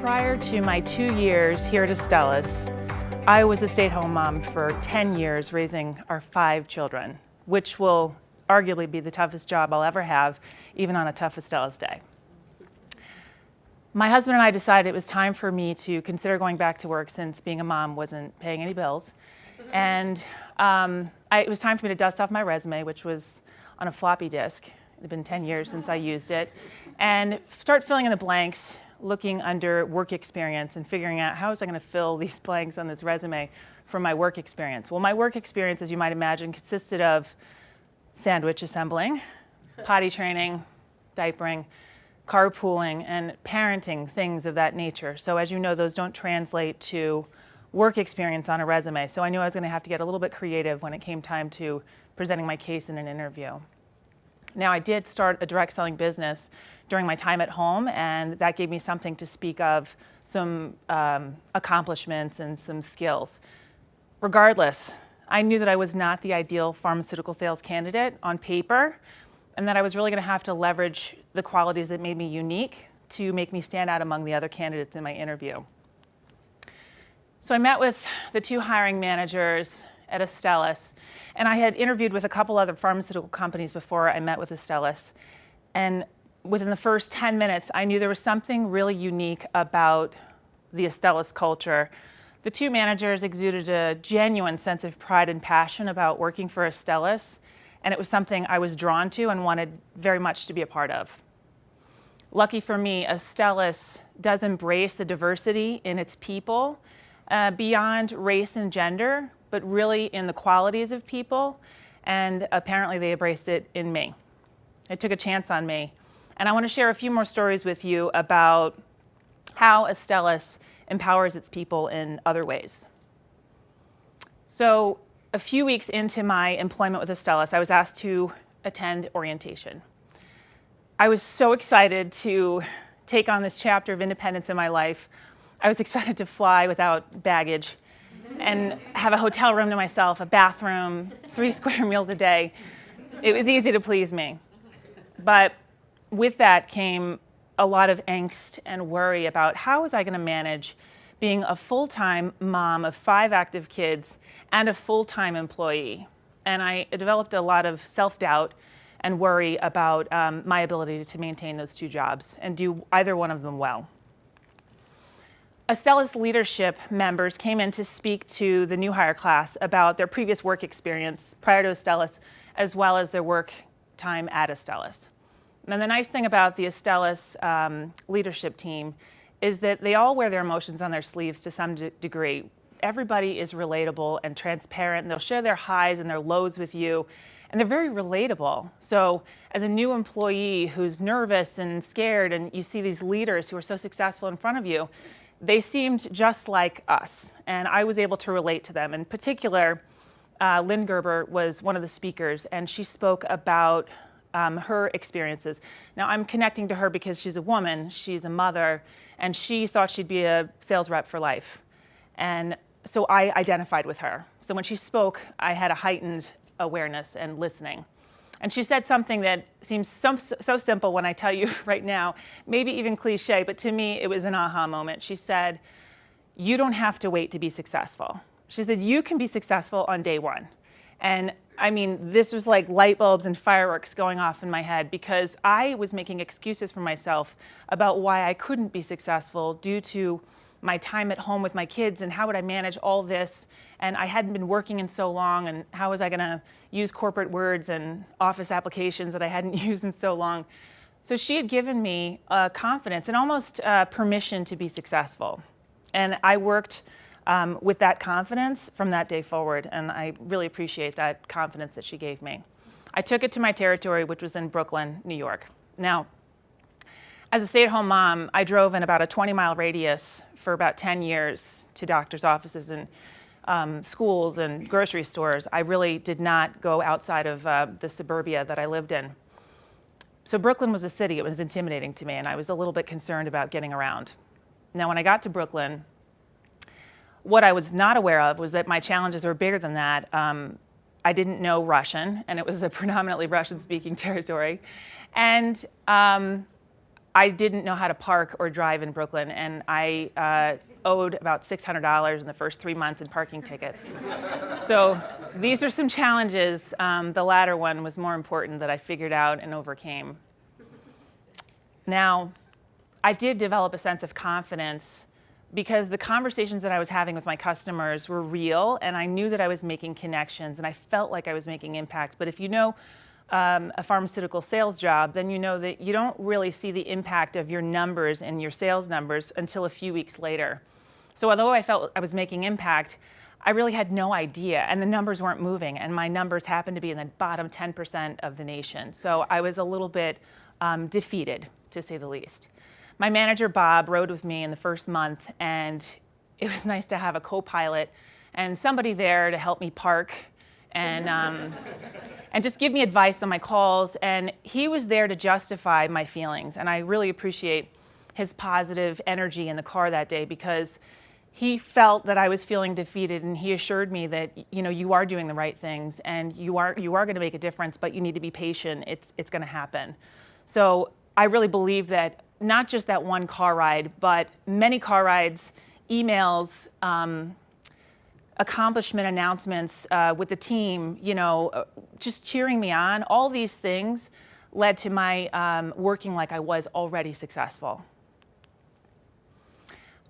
Prior to my 2 years here at Astellas, I was a stay-at-home mom for 10 years raising our 5 children, which will arguably be the toughest job I'll ever have, even on a tough Astellas day. My husband and I decided it was time for me to consider going back to work since being a mom wasn't paying any bills. And it was time for me to dust off my resume, which was on a floppy disk. It had been 10 years since I used it, and start filling in the blanks, looking under work experience and figuring out how was I going to fill these blanks on this resume from my work experience. Well, my work experience, as you might imagine, consisted of sandwich assembling, potty training, diapering, carpooling, and parenting, things of that nature. So as you know, those don't translate to work experience on a resume. So I knew I was going to have to get a little bit creative when it came time to presenting my case in an interview. Now, I did start a direct selling business during my time at home, and that gave me something to speak of, some accomplishments and some skills. Regardless, I knew that I was not the ideal pharmaceutical sales candidate on paper, and that I was really going to have to leverage the qualities that made me unique to make me stand out among the other candidates in my interview. So I met with the 2 hiring managers at Astellas, and I had interviewed with a couple other pharmaceutical companies before I met with Astellas. And within the first 10 minutes, I knew there was something really unique about the Astellas culture. The 2 managers exuded a genuine sense of pride and passion about working for Astellas, and it was something I was drawn to and wanted very much to be a part of. Lucky for me, Astellas does embrace the diversity in its people beyond race and gender, but really in the qualities of people, and apparently they embraced it in me. They took a chance on me. And I want to share a few more stories with you about how Astellas empowers its people in other ways. So a few weeks into my employment with Astellas, I was asked to attend orientation. I was so excited to take on this chapter of independence in my life. I was excited to fly without baggage and have a hotel room to myself, a bathroom, 3 square meals a day. It was easy to please me. But with that came a lot of angst and worry about how was I going to manage being a full-time mom of 5 active kids and a full-time employee. And I developed a lot of self-doubt and worry about my ability to maintain those 2 jobs and do either one of them well. Astellas leadership members came in to speak to the new hire class about their previous work experience prior to Astellas, as well as their work time at Astellas. And the nice thing about the Astellas leadership team is that they all wear their emotions on their sleeves to some degree. Everybody is relatable and transparent, and they'll share their highs and their lows with you, and they're very relatable. So as a new employee who's nervous and scared, and you see these leaders who are so successful in front of you, they seemed just like us, and I was able to relate to them. In particular, Lynn Gerber was one of the speakers, and she spoke about her experiences. Now, I'm connecting to her because she's a woman, she's a mother, and she thought she'd be a sales rep for life. And so I identified with her. So when she spoke, I had a heightened awareness and listening. And she said something that seems so simple when I tell you right now, maybe even cliche, but to me it was an aha moment. She said, "You don't have to wait to be successful." She said, "You can be successful on day 1." And I mean, this was like light bulbs and fireworks going off in my head, because I was making excuses for myself about why I couldn't be successful due to my time at home with my kids and how would I manage all this, and I hadn't been working in so long, and how was I going to use corporate words and office applications that I hadn't used in so long. So she had given me confidence and almost permission to be successful, and I worked with that confidence from that day forward, and I really appreciate that confidence that she gave me. I took it to my territory, which was in Brooklyn, New York. Now, as a stay-at-home mom, I drove in about a 20-mile radius for about 10 years to doctors' offices and schools and grocery stores. I really did not go outside of the suburbia that I lived in. So Brooklyn was a city. It was intimidating to me, and I was a little bit concerned about getting around. Now, when I got to Brooklyn, what I was not aware of was that my challenges were bigger than that. I didn't know Russian, and it was a predominantly Russian-speaking territory. And I didn't know how to park or drive in Brooklyn, and I owed about $600 in the first 3 months in parking tickets. So these are some challenges. The latter one was more important, that I figured out and overcame. Now, I did develop a sense of confidence because the conversations that I was having with my customers were real, and I knew that I was making connections, and I felt like I was making impact. But if you know a pharmaceutical sales job, then you know that you don't really see the impact of your numbers and your sales numbers until a few weeks later. So although I felt I was making impact, I really had no idea, and the numbers weren't moving, and my numbers happened to be in the bottom 10% of the nation. So I was a little bit defeated, to say the least. My manager, Bob, rode with me in the first month, and it was nice to have a co-pilot and somebody there to help me park and just give me advice on my calls. And he was there to justify my feelings, and I really appreciate his positive energy in the car that day, because he felt that I was feeling defeated, and he assured me that, you know, you are doing the right things, and you are going to make a difference, but you need to be patient. It's going to happen. So I really believe that not just that one car ride, but many car rides, emails, accomplishment announcements with the team, you know, just cheering me on, all these things led to my working like I was already successful.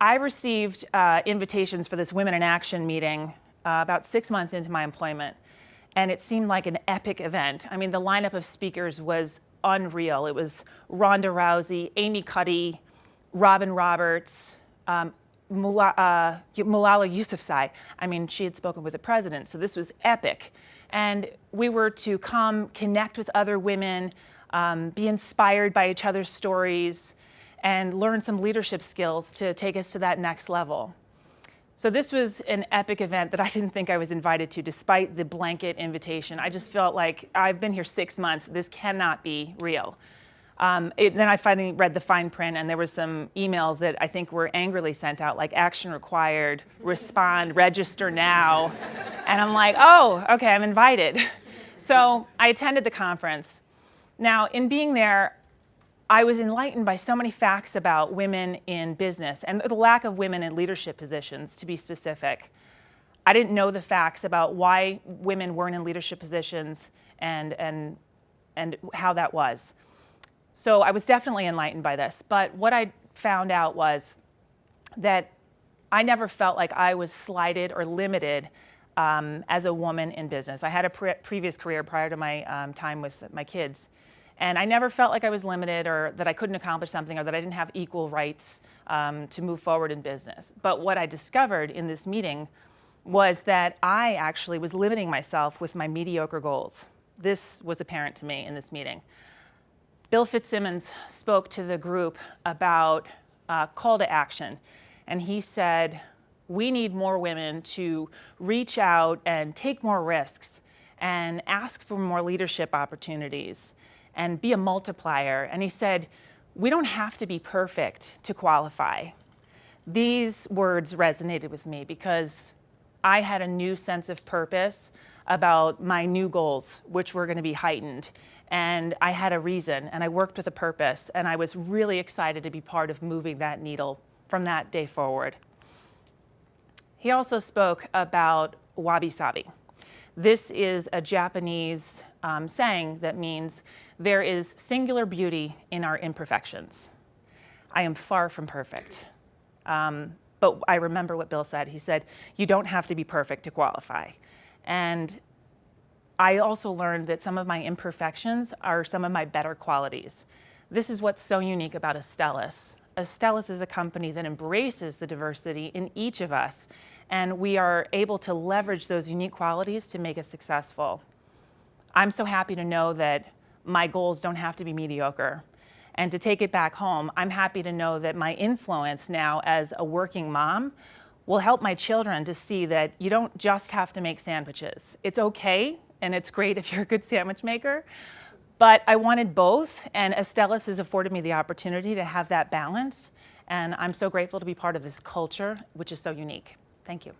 I received invitations for this Women in Action meeting about 6 months into my employment, and it seemed like an epic event. I mean, the lineup of speakers was unreal. It was Ronda Rousey, Amy Cuddy, Robin Roberts, Malala Yousafzai. I mean, she had spoken with the president, so this was epic. And we were to come connect with other women, be inspired by each other's stories, and learn some leadership skills to take us to that next level. So this was an epic event that I didn't think I was invited to, despite the blanket invitation. I just felt like, I've been here 6 months, this cannot be real. Then I finally read the fine print, and there were some emails that I think were angrily sent out, like action required, respond, register now. And I'm like, oh, okay, I'm invited. So I attended the conference. Now, in being there, I was enlightened by so many facts about women in business and the lack of women in leadership positions, to be specific. I didn't know the facts about why women weren't in leadership positions and how that was. So I was definitely enlightened by this. But what I found out was that I never felt like I was slighted or limited as a woman in business. I had a previous career prior to my time with my kids. And I never felt like I was limited, or that I couldn't accomplish something, or that I didn't have equal rights to move forward in business. But what I discovered in this meeting was that I actually was limiting myself with my mediocre goals. This was apparent to me in this meeting. Bill Fitzsimmons spoke to the group about call to action, and he said, we need more women to reach out and take more risks and ask for more leadership opportunities and be a multiplier. And he said, we don't have to be perfect to qualify. These words resonated with me because I had a new sense of purpose about my new goals, which were going to be heightened. And I had a reason, and I worked with a purpose, and I was really excited to be part of moving that needle from that day forward. He also spoke about wabi-sabi. This is a Japanese saying that means there is singular beauty in our imperfections. I am far from perfect. But I remember what Bill said. He said, you don't have to be perfect to qualify. And I also learned that some of my imperfections are some of my better qualities. This is what's so unique about Astellas. Astellas is a company that embraces the diversity in each of us, and we are able to leverage those unique qualities to make us successful. I'm so happy to know that my goals don't have to be mediocre. And to take it back home, I'm happy to know that my influence now as a working mom will help my children to see that you don't just have to make sandwiches. It's okay, and it's great if you're a good sandwich maker, but I wanted both, and Astellas has afforded me the opportunity to have that balance, and I'm so grateful to be part of this culture, which is so unique. Thank you.